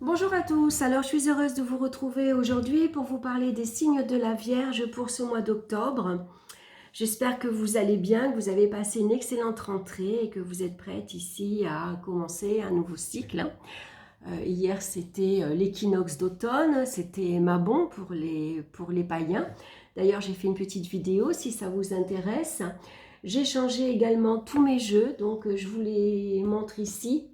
Bonjour à tous, alors je suis heureuse de vous retrouver aujourd'hui pour vous parler des signes de la Vierge pour ce mois d'octobre. J'espère que vous allez bien, que vous avez passé une excellente rentrée et que vous êtes prête ici à commencer un nouveau cycle. Hier c'était l'équinoxe d'automne, c'était Mabon pour les païens. D'ailleurs j'ai fait une petite vidéo si ça vous intéresse. J'ai changé également tous mes jeux, donc je vous les montre ici.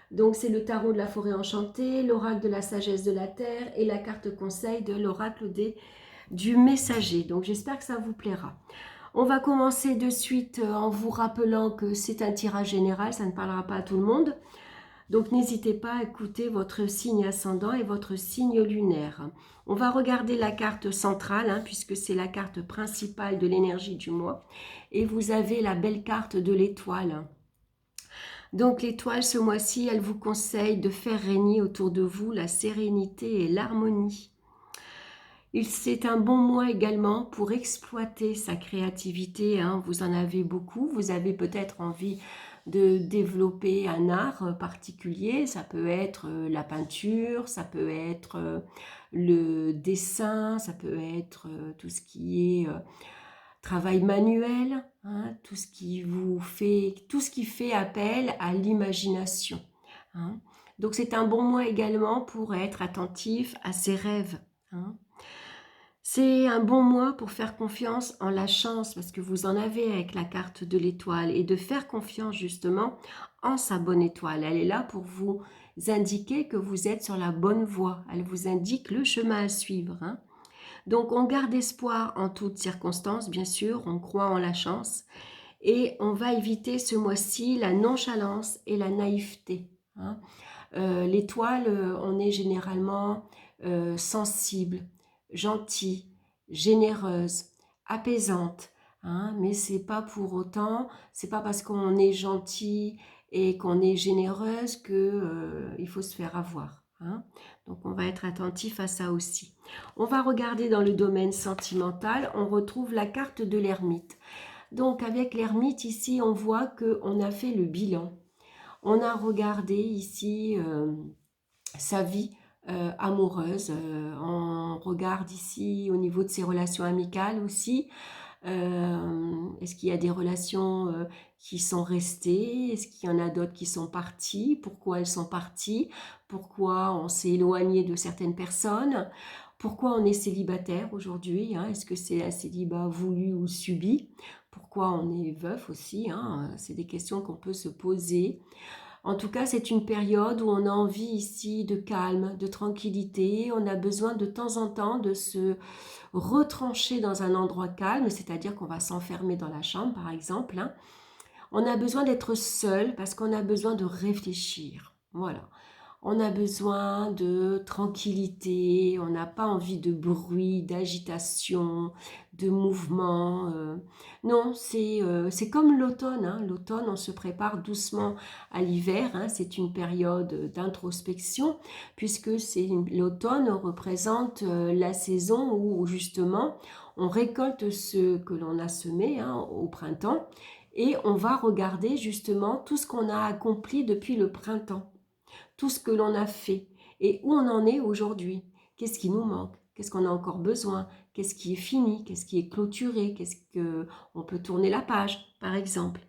Donc c'est le tarot de la forêt enchantée, l'oracle de la sagesse de la terre et la carte conseil de l'oracle du messager. Donc j'espère que ça vous plaira. On va commencer de suite en vous rappelant que c'est un tirage général, ça ne parlera pas à tout le monde. Donc n'hésitez pas à écouter votre signe ascendant et votre signe lunaire. On va regarder la carte centrale, puisque c'est la carte principale de l'énergie du mois. Et vous avez la belle carte de l'étoile. Donc l'étoile, ce mois-ci, elle vous conseille de faire régner autour de vous la sérénité et l'harmonie. C'est un bon mois également pour exploiter sa créativité. Vous en avez beaucoup. Vous avez peut-être envie de développer un art particulier. Ça peut être la peinture, ça peut être le dessin, ça peut être tout ce qui est travail manuel, tout ce qui fait appel à l'imagination. Donc c'est un bon mois également pour être attentif à ses rêves. C'est un bon mois pour faire confiance en la chance, parce que vous en avez avec la carte de l'étoile, et de faire confiance justement en sa bonne étoile. Elle est là pour vous indiquer que vous êtes sur la bonne voie. Elle vous indique le chemin à suivre. Donc on garde espoir en toutes circonstances, bien sûr, on croit en la chance et on va éviter ce mois-ci la nonchalance et la naïveté. L'étoile, on est généralement sensible, gentil, généreuse, apaisante, mais c'est pas pour autant, c'est pas parce qu'on est gentil et qu'on est généreuse que il faut se faire avoir. Donc on va être attentif à ça aussi. On va regarder dans le domaine sentimental, on retrouve la carte de l'ermite. Donc avec l'ermite ici, on voit qu'on a fait le bilan. On a regardé ici sa vie amoureuse. On regarde ici au niveau de ses relations amicales aussi. Est-ce qu'il y a des relations qui sont restées? Est-ce qu'il y en a d'autres qui sont parties? Pourquoi elles sont parties? Pourquoi on s'est éloigné de certaines personnes? Pourquoi on est célibataire aujourd'hui? Est-ce que c'est un célibat voulu ou subi? Pourquoi on est veuf aussi? C'est des questions qu'on peut se poser. En tout cas, c'est une période où on a envie ici de calme, de tranquillité. On a besoin de temps en temps de se retrancher dans un endroit calme, c'est-à-dire qu'on va s'enfermer dans la chambre, par exemple. On a besoin d'être seul parce qu'on a besoin de réfléchir. Voilà. On a besoin de tranquillité, on n'a pas envie de bruit, d'agitation, de mouvement. Non, c'est comme l'automne. L'automne, on se prépare doucement à l'hiver. C'est une période d'introspection puisque l'automne représente la saison où justement on récolte ce que l'on a semé au printemps et on va regarder justement tout ce qu'on a accompli depuis le printemps, tout ce que l'on a fait et où on en est aujourd'hui. Qu'est-ce qui nous manque? Qu'est-ce qu'on a encore besoin? Qu'est-ce qui est fini? Qu'est-ce qui est clôturé? Qu'est-ce que on peut tourner la page, par exemple,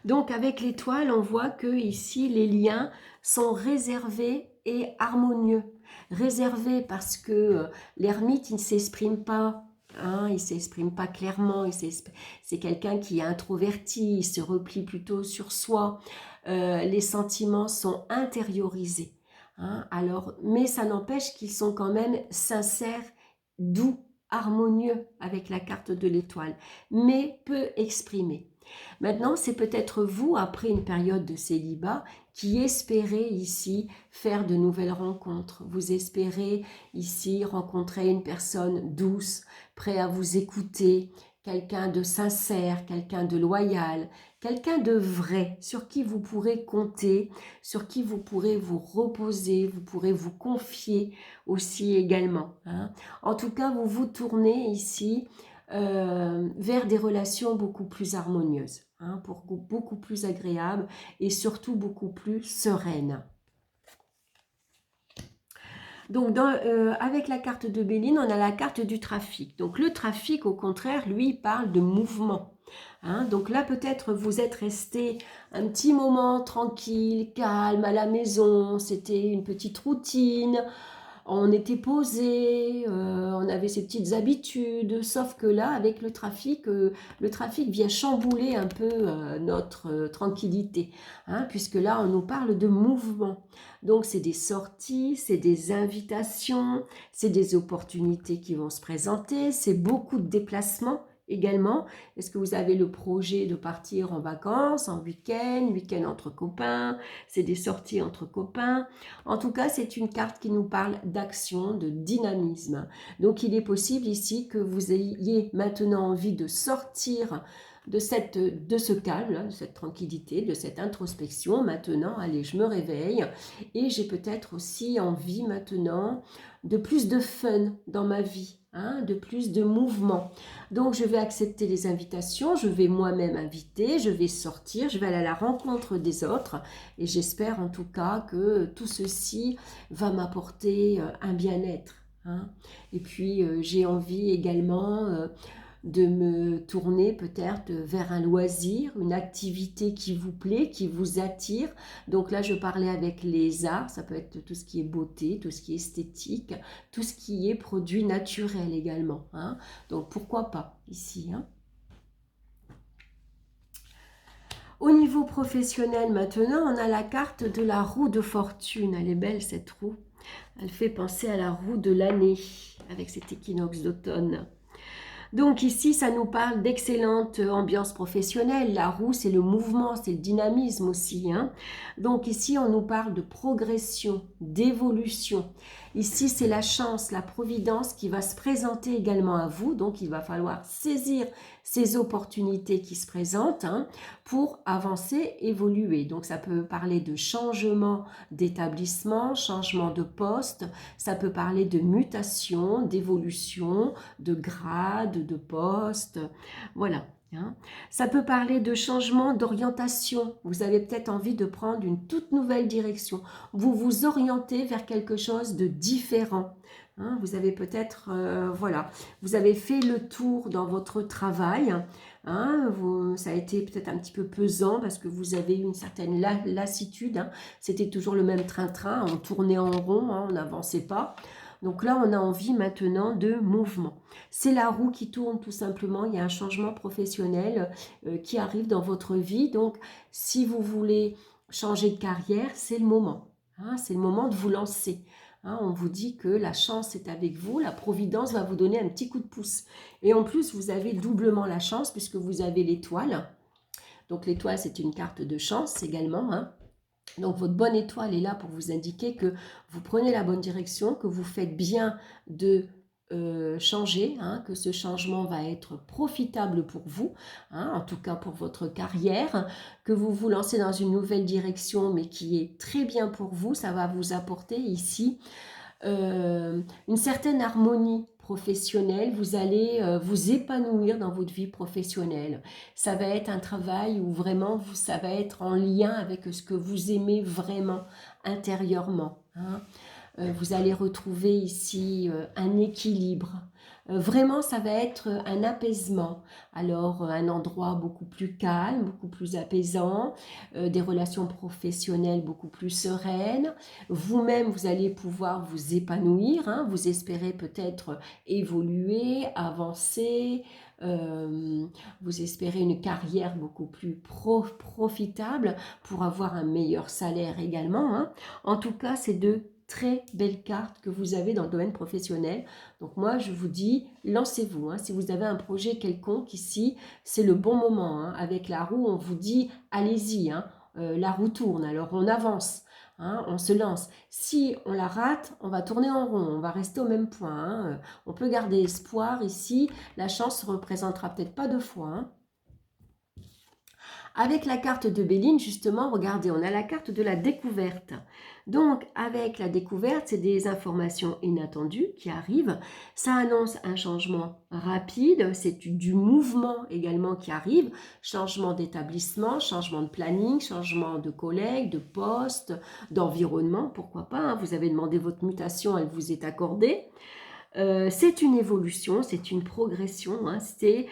Donc avec l'étoile, on voit que ici les liens sont réservés et harmonieux. Réservés parce que l'ermite, il ne s'exprime pas. Il ne s'exprime pas clairement, c'est quelqu'un qui est introverti, il se replie plutôt sur soi. Les sentiments sont intériorisés. Alors, mais ça n'empêche qu'ils sont quand même sincères, doux, harmonieux avec la carte de l'étoile, mais peu exprimés. Maintenant, c'est peut-être vous, après une période de célibat, qui espérez ici faire de nouvelles rencontres. Vous espérez ici rencontrer une personne douce, prête à vous écouter, quelqu'un de sincère, quelqu'un de loyal, quelqu'un de vrai, sur qui vous pourrez compter, sur qui vous pourrez vous reposer, vous pourrez vous confier aussi également. En tout cas, vous vous tournez ici vers des relations beaucoup plus harmonieuses, beaucoup plus agréables et surtout beaucoup plus sereines. Donc, avec la carte de Béline, on a la carte du trafic. Donc, le trafic, au contraire, lui, parle de mouvement. Hein. Donc là, peut-être vous êtes resté un petit moment tranquille, calme à la maison. C'était une petite routine. On était posé, on avait ses petites habitudes, sauf que là, avec le trafic vient chambouler un peu notre tranquillité, hein, puisque là, on nous parle de mouvement. Donc, c'est des sorties, c'est des invitations, c'est des opportunités qui vont se présenter, c'est beaucoup de déplacements également. Est-ce que vous avez le projet de partir en vacances, en week-end, week-end entre copains, c'est des sorties entre copains. En tout cas, c'est une carte qui nous parle d'action, de dynamisme. Donc, il est possible ici que vous ayez maintenant envie de sortir de ce calme, de cette tranquillité, de cette introspection. Maintenant, allez, je me réveille et j'ai peut-être aussi envie maintenant de plus de fun dans ma vie, hein, de plus de mouvement. Donc, je vais accepter les invitations, je vais moi-même inviter, je vais sortir, je vais aller à la rencontre des autres et j'espère en tout cas que tout ceci va m'apporter un bien-être. Hein. Et puis, j'ai envie également de me tourner peut-être vers un loisir, une activité qui vous plaît, qui vous attire. Donc là, je parlais avec les arts, ça peut être tout ce qui est beauté, tout ce qui est esthétique, tout ce qui est produit naturel également. Hein. Donc pourquoi pas ici, hein. Au niveau professionnel maintenant, on a la carte de la roue de fortune. Elle est belle cette roue. Elle fait penser à la roue de l'année avec cet équinoxe d'automne. Donc ici, ça nous parle d'excellente ambiance professionnelle. La roue, c'est le mouvement, c'est le dynamisme aussi. Hein. Donc ici, on nous parle de progression, d'évolution. Ici, c'est la chance, la providence qui va se présenter également à vous. Donc, il va falloir saisir ces opportunités qui se présentent, hein, pour avancer, évoluer. Donc, ça peut parler de changement d'établissement, changement de poste. Ça peut parler de mutation, d'évolution, de grade, de poste. Voilà. Hein. Ça peut parler de changement d'orientation. Vous avez peut-être envie de prendre une toute nouvelle direction. Vous vous orientez vers quelque chose de différent. Hein. Vous avez peut-être, voilà, vous avez fait le tour dans votre travail. Hein. Ça a été peut-être un petit peu pesant parce que vous avez eu une certaine lassitude. Hein. C'était toujours le même train-train, on tournait en rond, hein, on n'avançait pas. Donc là, on a envie maintenant de mouvement. C'est la roue qui tourne tout simplement. Il y a un changement professionnel qui arrive dans votre vie. Donc, si vous voulez changer de carrière, c'est le moment. Hein, c'est le moment de vous lancer. Hein, on vous dit que la chance est avec vous. La providence va vous donner un petit coup de pouce. Et en plus, vous avez doublement la chance puisque vous avez l'étoile. Donc, l'étoile, c'est une carte de chance également. Hein. Donc, votre bonne étoile est là pour vous indiquer que vous prenez la bonne direction, que vous faites bien de changer, hein, que ce changement va être profitable pour vous, hein, en tout cas pour votre carrière, que vous vous lancez dans une nouvelle direction, mais qui est très bien pour vous. Ça va vous apporter ici une certaine harmonie professionnelle, vous allez vous épanouir dans votre vie professionnelle. Ça va être un travail où vraiment ça va être en lien avec ce que vous aimez vraiment intérieurement. Hein. Vous allez retrouver ici un équilibre. Vraiment, ça va être un apaisement. Alors, un endroit beaucoup plus calme, beaucoup plus apaisant, des relations professionnelles beaucoup plus sereines. Vous-même, vous allez pouvoir vous épanouir. Hein, vous espérez peut-être évoluer, avancer. Vous espérez une carrière beaucoup plus profitable pour avoir un meilleur salaire également. Hein. En tout cas, c'est de très belles cartes que vous avez dans le domaine professionnel. Donc moi, je vous dis, lancez-vous. Hein. Si vous avez un projet quelconque ici, c'est le bon moment. Hein. Avec la roue, on vous dit, allez-y, hein. La roue tourne, alors on avance. Hein, on se lance. Si on la rate, on va tourner en rond, on va rester au même point. Hein. On peut garder espoir ici. La chance ne se représentera peut-être pas deux fois. Hein. Avec la carte de Béline, justement, regardez, on a la carte de la découverte. Donc, avec la découverte, c'est des informations inattendues qui arrivent. Ça annonce un changement rapide, c'est du mouvement également qui arrive. Changement d'établissement, changement de planning, changement de collègues, de poste, d'environnement, pourquoi pas. Hein. Vous avez demandé votre mutation, elle vous est accordée. C'est une évolution, c'est une progression, hein, c'est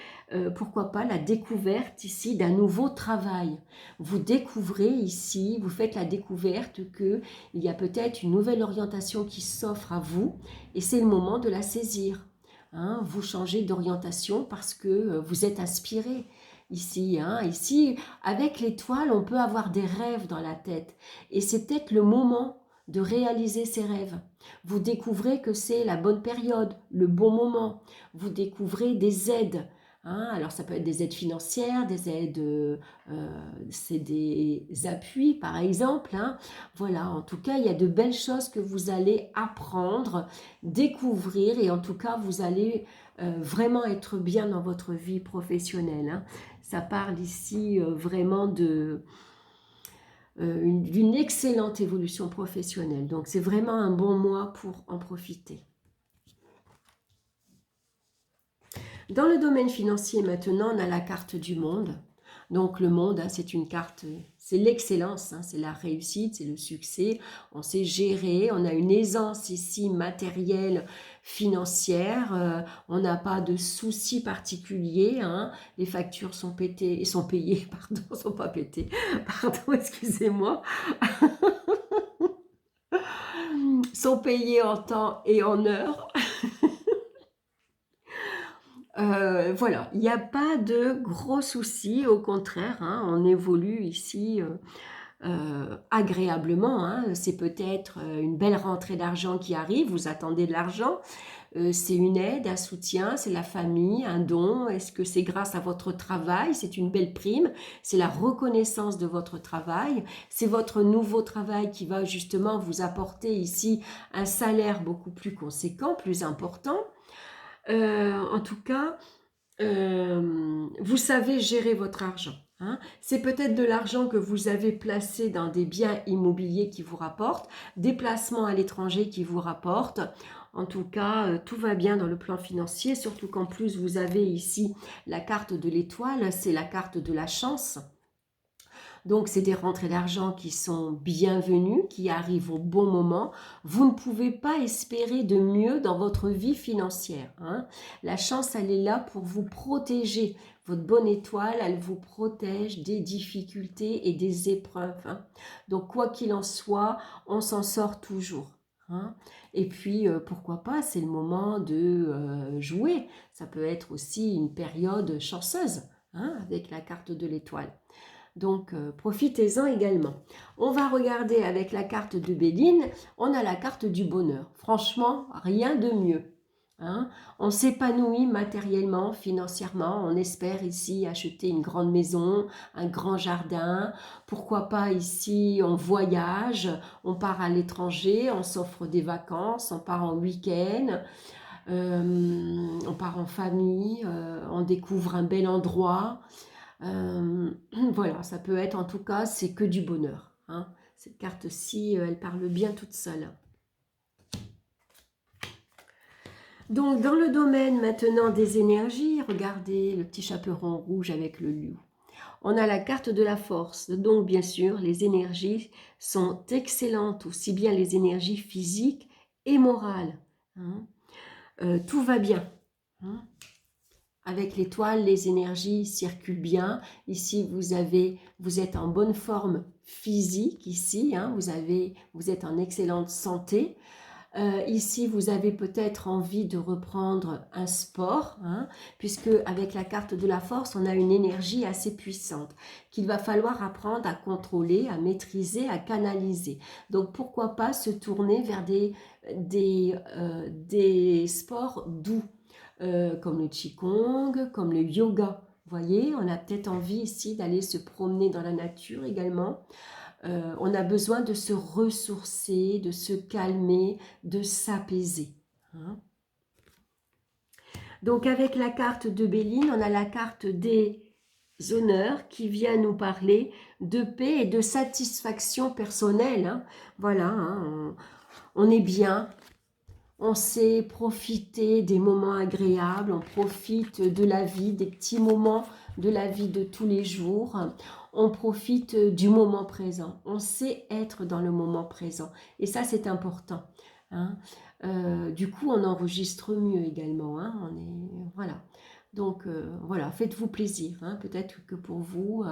pourquoi pas la découverte ici d'un nouveau travail. Vous découvrez ici, vous faites la découverte qu'il y a peut-être une nouvelle orientation qui s'offre à vous et c'est le moment de la saisir. Hein, vous changez d'orientation parce que vous êtes inspiré. Ici, hein, ici, avec l'étoile, on peut avoir des rêves dans la tête et c'est peut-être le moment de réaliser ses rêves. Vous découvrez que c'est la bonne période, le bon moment. Vous découvrez des aides. Hein. Alors ça peut être des aides financières, des aides, c'est des appuis par exemple. Hein. Voilà, en tout cas, il y a de belles choses que vous allez apprendre, découvrir et en tout cas, vous allez vraiment être bien dans votre vie professionnelle. Hein. Ça parle ici vraiment d'une excellente évolution professionnelle. Donc, c'est vraiment un bon mois pour en profiter. Dans le domaine financier, maintenant, on a la carte du monde. Donc, le monde, hein, c'est une carte, c'est l'excellence, hein, c'est la réussite, c'est le succès. On sait gérer, on a une aisance ici matérielle, financière. On n'a pas de soucis particuliers. Hein, les factures sont payées, pardon, sont pas pétées. Pardon, excusez-moi. Sont payés en temps et en heure. Voilà, il n'y a pas de gros soucis, au contraire, hein, on évolue ici agréablement. Hein, c'est peut-être une belle rentrée d'argent qui arrive, vous attendez de l'argent, c'est une aide, un soutien, c'est la famille, un don, est-ce que c'est grâce à votre travail, c'est une belle prime, c'est la reconnaissance de votre travail, c'est votre nouveau travail qui va justement vous apporter ici un salaire beaucoup plus conséquent, plus important. En tout cas, vous savez gérer votre argent. Hein. C'est peut-être de l'argent que vous avez placé dans des biens immobiliers qui vous rapportent, des placements à l'étranger qui vous rapportent. En tout cas, tout va bien dans le plan financier, surtout qu'en plus, vous avez ici la carte de l'étoile, c'est la carte de la chance. Donc, c'est des rentrées d'argent qui sont bienvenues, qui arrivent au bon moment. Vous ne pouvez pas espérer de mieux dans votre vie financière. Hein. La chance, elle est là pour vous protéger. Votre bonne étoile, elle vous protège des difficultés et des épreuves. Hein. Donc, quoi qu'il en soit, on s'en sort toujours. Hein. Et puis, pourquoi pas, c'est le moment de jouer. Ça peut être aussi une période chanceuse, hein, avec la carte de l'étoile. Donc, profitez-en également. On va regarder avec la carte de Béline, on a la carte du bonheur. Franchement, rien de mieux. Hein. On s'épanouit matériellement, financièrement. On espère ici acheter une grande maison, un grand jardin. Pourquoi pas ici, on voyage, on part à l'étranger, on s'offre des vacances, on part en week-end. On part en famille, on découvre un bel endroit. Voilà, ça peut être en tout cas, c'est que du bonheur. Hein. Cette carte-ci, elle parle bien toute seule. Donc, dans le domaine maintenant des énergies, regardez le petit chaperon rouge avec le lion. On a la carte de la force. Donc, bien sûr, les énergies sont excellentes, aussi bien les énergies physiques et morales. Hein. Tout va bien. Hein. Avec l'étoile, les énergies circulent bien. Ici, vous êtes en bonne forme physique, ici, hein, vous êtes en excellente santé. Ici, vous avez peut-être envie de reprendre un sport, hein, puisque avec la carte de la force, on a une énergie assez puissante qu'il va falloir apprendre à contrôler, à maîtriser, à canaliser. Donc, pourquoi pas se tourner vers des sports doux, comme le Qigong, comme le yoga. Vous voyez, on a peut-être envie ici d'aller se promener dans la nature également. On a besoin de se ressourcer, de se calmer, de s'apaiser. Hein. Donc avec la carte de Béline, on a la carte des honneurs qui vient nous parler de paix et de satisfaction personnelle. Hein. Voilà, hein, on est bien, on sait profiter des moments agréables, on profite de la vie, des petits moments de la vie de tous les jours. On profite du moment présent. On sait être dans le moment présent. Et ça, c'est important. Hein. Du coup, on enregistre mieux également. Hein. On est, voilà. Donc, voilà, faites-vous plaisir. Hein. Peut-être que pour vous...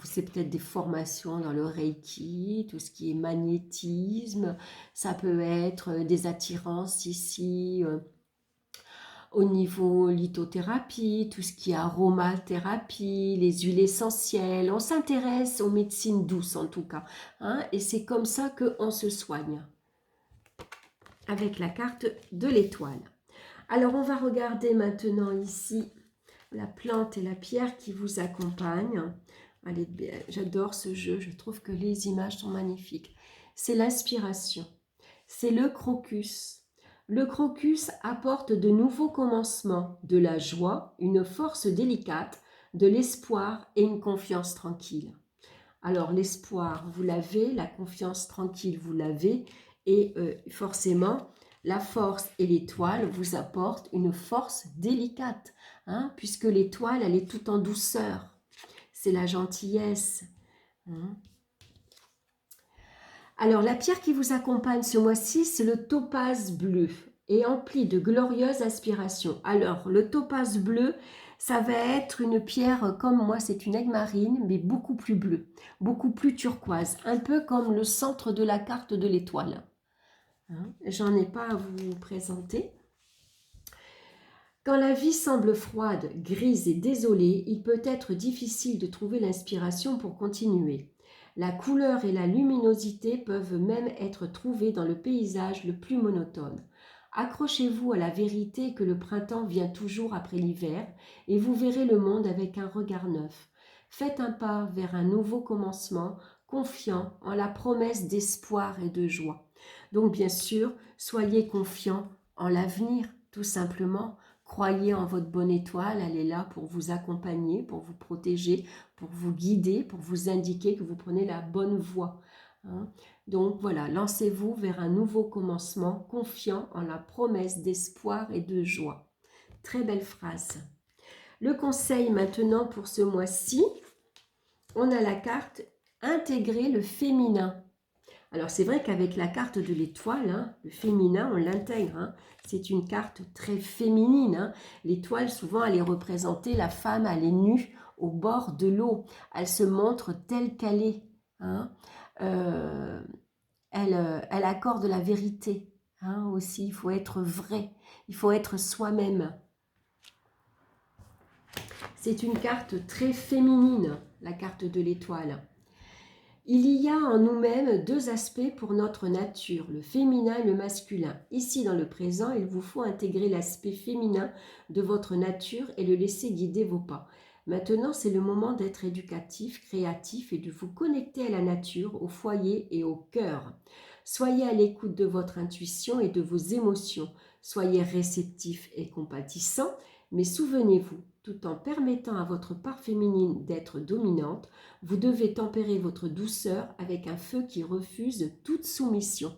c'est peut-être des formations dans le Reiki, tout ce qui est magnétisme, ça peut être des attirances ici au niveau lithothérapie, tout ce qui est aromathérapie, les huiles essentielles. On s'intéresse aux médecines douces en tout cas, hein, et c'est comme ça qu'on se soigne avec la carte de l'étoile. Alors on va regarder maintenant ici la plante et la pierre qui vous accompagnent. Allez, j'adore ce jeu, je trouve que les images sont magnifiques. C'est l'inspiration, c'est le crocus. Le crocus apporte de nouveaux commencements, de la joie, une force délicate, de l'espoir et une confiance tranquille. Alors l'espoir, vous l'avez, la confiance tranquille, vous l'avez, et forcément, la force et l'étoile vous apportent une force délicate, hein, puisque l'étoile, elle est tout en douceur. C'est la gentillesse. Hein. Alors, la pierre qui vous accompagne ce mois-ci, c'est le topaz bleu et empli de glorieuses aspirations. Alors, le topaz bleu, ça va être une pierre comme moi, c'est une aigue marine, mais beaucoup plus bleue, beaucoup plus turquoise, un peu comme le centre de la carte de l'étoile. Hein, j'en ai pas à vous présenter. Quand la vie semble froide, grise et désolée, il peut être difficile de trouver l'inspiration pour continuer. La couleur et la luminosité peuvent même être trouvées dans le paysage le plus monotone. Accrochez-vous à la vérité que le printemps vient toujours après l'hiver et vous verrez le monde avec un regard neuf. Faites un pas vers un nouveau commencement, confiant en la promesse d'espoir et de joie. Donc bien sûr, soyez confiants en l'avenir, tout simplement. Croyez en votre bonne étoile, elle est là pour vous accompagner, pour vous protéger, pour vous guider, pour vous indiquer que vous prenez la bonne voie. Hein. Donc voilà, lancez-vous vers un nouveau commencement, confiant en la promesse d'espoir et de joie. Très belle phrase. Le conseil maintenant pour ce mois-ci, on a la carte « Intégrer le féminin ». Alors c'est vrai qu'avec la carte de l'étoile, hein, le féminin, on l'intègre. Hein. C'est une carte très féminine. Hein. L'étoile, souvent, elle est représentée, la femme, elle est nue au bord de l'eau. Elle se montre telle qu'elle est. Hein. Elle accorde la vérité. Hein, aussi, il faut être vrai. Il faut être soi-même. C'est une carte très féminine, la carte de l'étoile. Il y a en nous-mêmes deux aspects pour notre nature, le féminin et le masculin. Ici, dans le présent, il vous faut intégrer l'aspect féminin de votre nature et le laisser guider vos pas. Maintenant, c'est le moment d'être éducatif, créatif et de vous connecter à la nature, au foyer et au cœur. Soyez à l'écoute de votre intuition et de vos émotions. Soyez réceptif et compatissant, mais souvenez-vous, tout en permettant à votre part féminine d'être dominante, vous devez tempérer votre douceur avec un feu qui refuse toute soumission.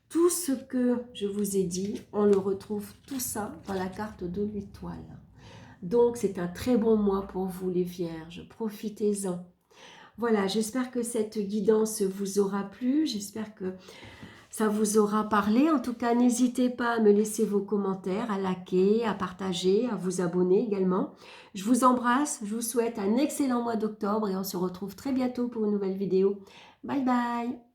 Tout ce que je vous ai dit, on le retrouve tout ça dans la carte de l'étoile. Donc c'est un très bon mois pour vous les vierges, profitez-en. Voilà, j'espère que cette guidance vous aura plu, j'espère que ça vous aura parlé. En tout cas, n'hésitez pas à me laisser vos commentaires, à liker, à partager, à vous abonner également. Je vous embrasse, je vous souhaite un excellent mois d'octobre et on se retrouve très bientôt pour une nouvelle vidéo. Bye bye!